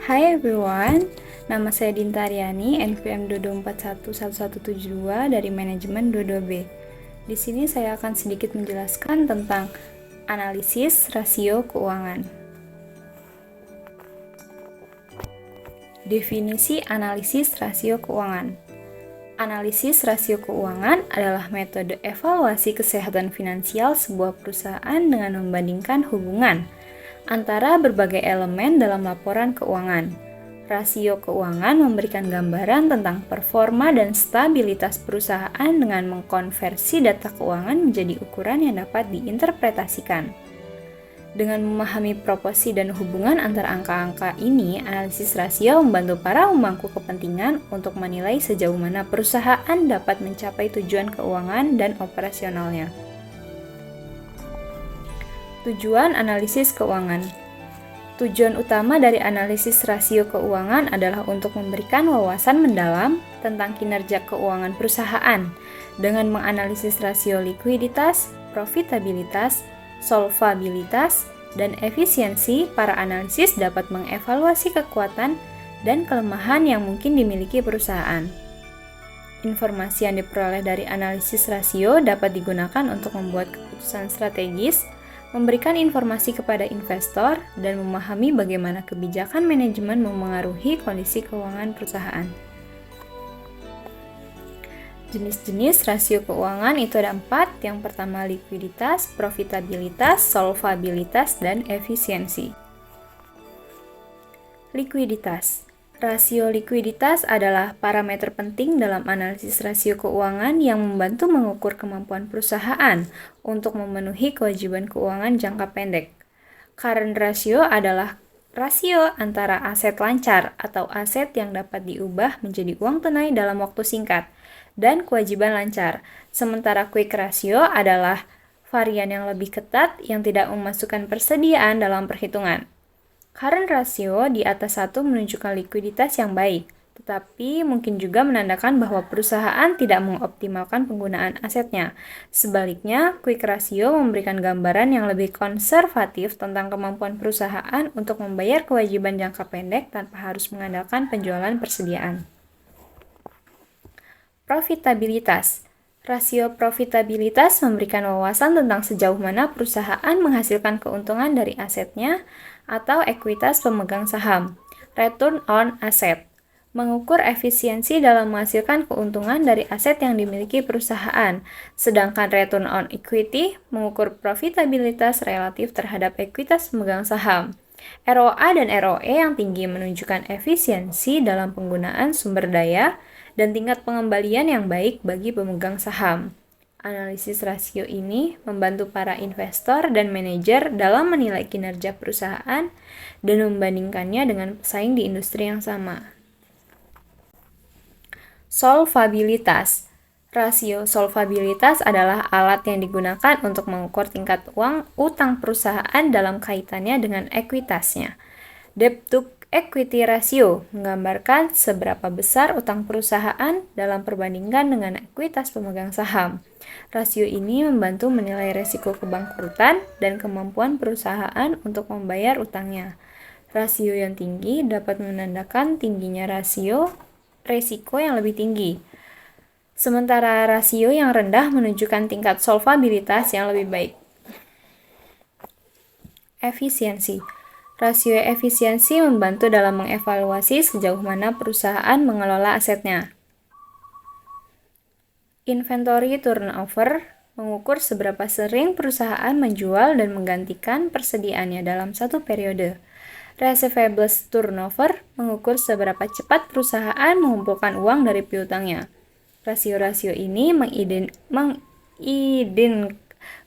Hi everyone, nama saya Dinta Aryani, NPM 22411172 dari Manajemen 22B. Di sini saya akan sedikit menjelaskan tentang analisis rasio keuangan. Definisi analisis rasio keuangan. Analisis rasio keuangan adalah metode evaluasi kesehatan finansial sebuah perusahaan dengan membandingkan hubungan antara berbagai elemen dalam laporan keuangan. Rasio keuangan memberikan gambaran tentang performa dan stabilitas perusahaan dengan mengkonversi data keuangan menjadi ukuran yang dapat diinterpretasikan. Dengan memahami proporsi dan hubungan antara angka-angka ini, analisis rasio membantu para pemangku kepentingan untuk menilai sejauh mana perusahaan dapat mencapai tujuan keuangan dan operasionalnya. Tujuan analisis keuangan. Tujuan utama dari analisis rasio keuangan adalah untuk memberikan wawasan mendalam tentang kinerja keuangan perusahaan. Dengan menganalisis rasio likuiditas, profitabilitas, solvabilitas, dan efisiensi, para analisis dapat mengevaluasi kekuatan dan kelemahan yang mungkin dimiliki perusahaan. Informasi yang diperoleh dari analisis rasio dapat digunakan untuk membuat keputusan strategis, memberikan informasi kepada investor, dan memahami bagaimana kebijakan manajemen memengaruhi kondisi keuangan perusahaan. Jenis-jenis rasio keuangan itu ada 4. Yang pertama likuiditas, profitabilitas, solvabilitas, dan efisiensi. Likuiditas. Rasio likuiditas adalah parameter penting dalam analisis rasio keuangan yang membantu mengukur kemampuan perusahaan untuk memenuhi kewajiban keuangan jangka pendek. Current ratio adalah rasio antara aset lancar atau aset yang dapat diubah menjadi uang tunai dalam waktu singkat dan kewajiban lancar. Sementara quick ratio adalah varian yang lebih ketat yang tidak memasukkan persediaan dalam perhitungan. Current ratio di atas 1 menunjukkan likuiditas yang baik, tetapi mungkin juga menandakan bahwa perusahaan tidak mengoptimalkan penggunaan asetnya. Sebaliknya, quick ratio memberikan gambaran yang lebih konservatif tentang kemampuan perusahaan untuk membayar kewajiban jangka pendek tanpa harus mengandalkan penjualan persediaan. Profitabilitas. Rasio profitabilitas memberikan wawasan tentang sejauh mana perusahaan menghasilkan keuntungan dari asetnya atau ekuitas pemegang saham. Return on asset mengukur efisiensi dalam menghasilkan keuntungan dari aset yang dimiliki perusahaan, sedangkan return on equity mengukur profitabilitas relatif terhadap ekuitas pemegang saham. ROA dan ROE yang tinggi menunjukkan efisiensi dalam penggunaan sumber daya dan tingkat pengembalian yang baik bagi pemegang saham. Analisis rasio ini membantu para investor dan manajer dalam menilai kinerja perusahaan dan membandingkannya dengan pesaing di industri yang sama. Solvabilitas. Rasio solvabilitas adalah alat yang digunakan untuk mengukur tingkat utang perusahaan dalam kaitannya dengan ekuitasnya. Debt to equity ratio menggambarkan seberapa besar utang perusahaan dalam perbandingan dengan ekuitas pemegang saham. Rasio ini membantu menilai resiko kebangkrutan dan kemampuan perusahaan untuk membayar utangnya. Rasio yang tinggi dapat menandakan tingginya resiko yang lebih tinggi. Sementara rasio yang rendah menunjukkan tingkat solvabilitas yang lebih baik. Efisiensi. Rasio efisiensi membantu dalam mengevaluasi sejauh mana perusahaan mengelola asetnya. Inventory turnover mengukur seberapa sering perusahaan menjual dan menggantikan persediaannya dalam satu periode. Receivables turnover mengukur seberapa cepat perusahaan mengumpulkan uang dari piutangnya. Rasio-rasio ini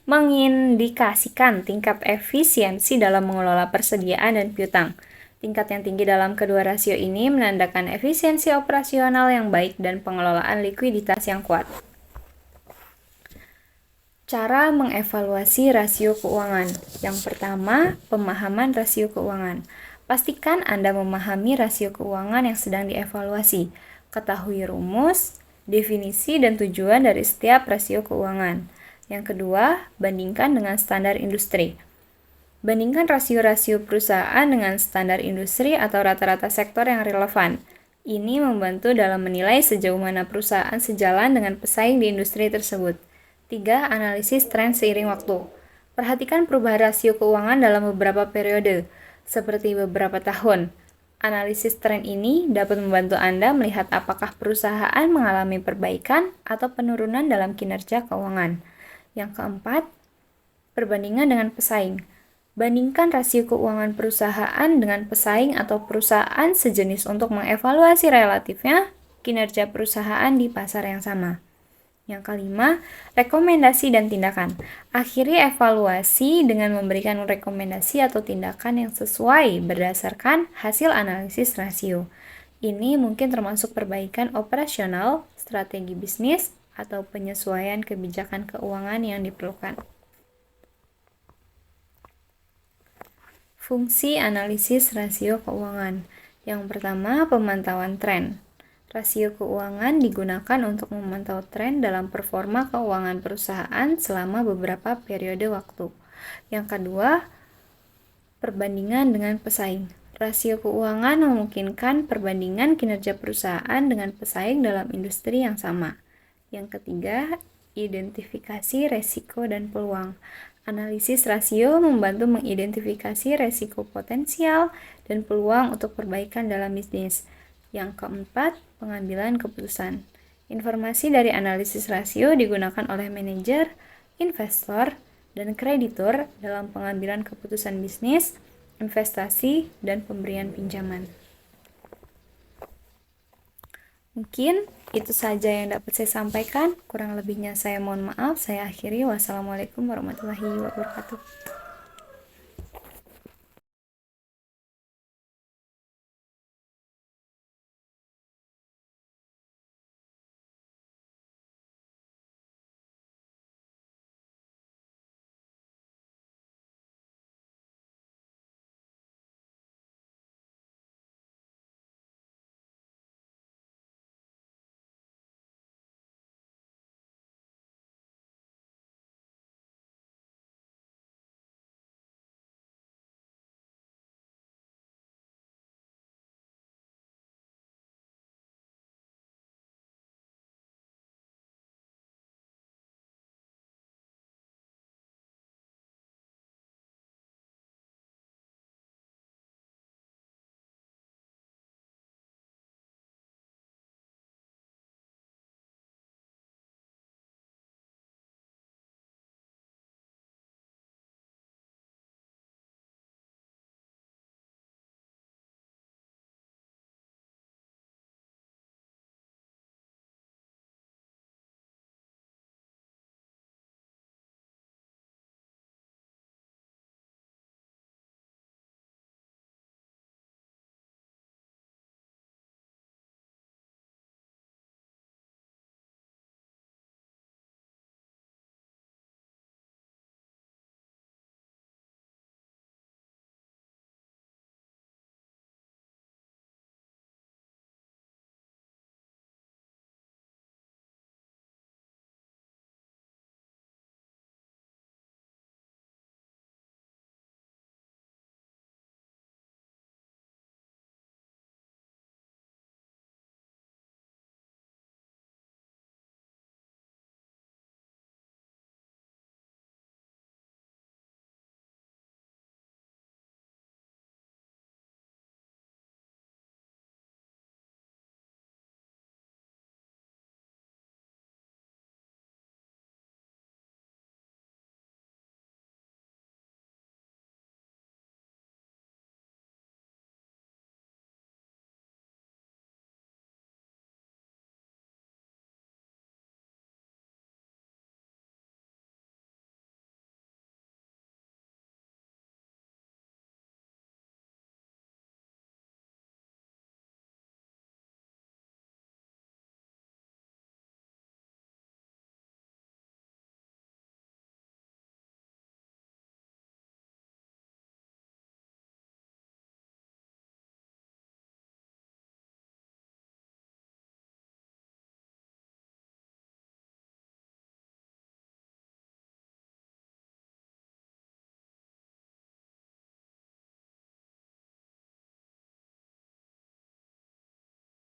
mengindikasikan tingkat efisiensi dalam mengelola persediaan dan piutang. Tingkat yang tinggi dalam kedua rasio ini menandakan efisiensi operasional yang baik dan pengelolaan likuiditas yang kuat. Cara mengevaluasi rasio keuangan. Yang pertama, pemahaman rasio keuangan. Pastikan Anda memahami rasio keuangan yang sedang dievaluasi. Ketahui rumus, definisi, dan tujuan dari setiap rasio keuangan. Yang kedua, bandingkan dengan standar industri. Bandingkan rasio-rasio perusahaan dengan standar industri atau rata-rata sektor yang relevan. Ini membantu dalam menilai sejauh mana perusahaan sejalan dengan pesaing di industri tersebut. 3. Analisis tren seiring waktu. Perhatikan perubahan rasio keuangan dalam beberapa periode, seperti beberapa tahun. Analisis tren ini dapat membantu Anda melihat apakah perusahaan mengalami perbaikan atau penurunan dalam kinerja keuangan. Yang keempat, perbandingan dengan pesaing. Bandingkan rasio keuangan perusahaan dengan pesaing atau perusahaan sejenis untuk mengevaluasi relatifnya kinerja perusahaan di pasar yang sama. Yang kelima, rekomendasi dan tindakan. Akhiri evaluasi dengan memberikan rekomendasi atau tindakan yang sesuai berdasarkan hasil analisis rasio. Ini mungkin termasuk perbaikan operasional, strategi bisnis, atau penyesuaian kebijakan keuangan yang diperlukan. Fungsi analisis rasio keuangan. Yang pertama, pemantauan tren. Rasio keuangan digunakan untuk memantau tren dalam performa keuangan perusahaan selama beberapa periode waktu. Yang kedua, perbandingan dengan pesaing. Rasio keuangan memungkinkan perbandingan kinerja perusahaan dengan pesaing dalam industri yang sama. Yang ketiga, identifikasi resiko dan peluang. Analisis rasio membantu mengidentifikasi resiko potensial dan peluang untuk perbaikan dalam bisnis. Yang keempat, pengambilan keputusan. Informasi dari analisis rasio digunakan oleh manajer, investor, dan kreditur dalam pengambilan keputusan bisnis, investasi, dan pemberian pinjaman. Mungkin itu saja yang dapat saya sampaikan. Kurang lebihnya saya mohon maaf. Saya akhiri. Wassalamualaikum warahmatullahi wabarakatuh.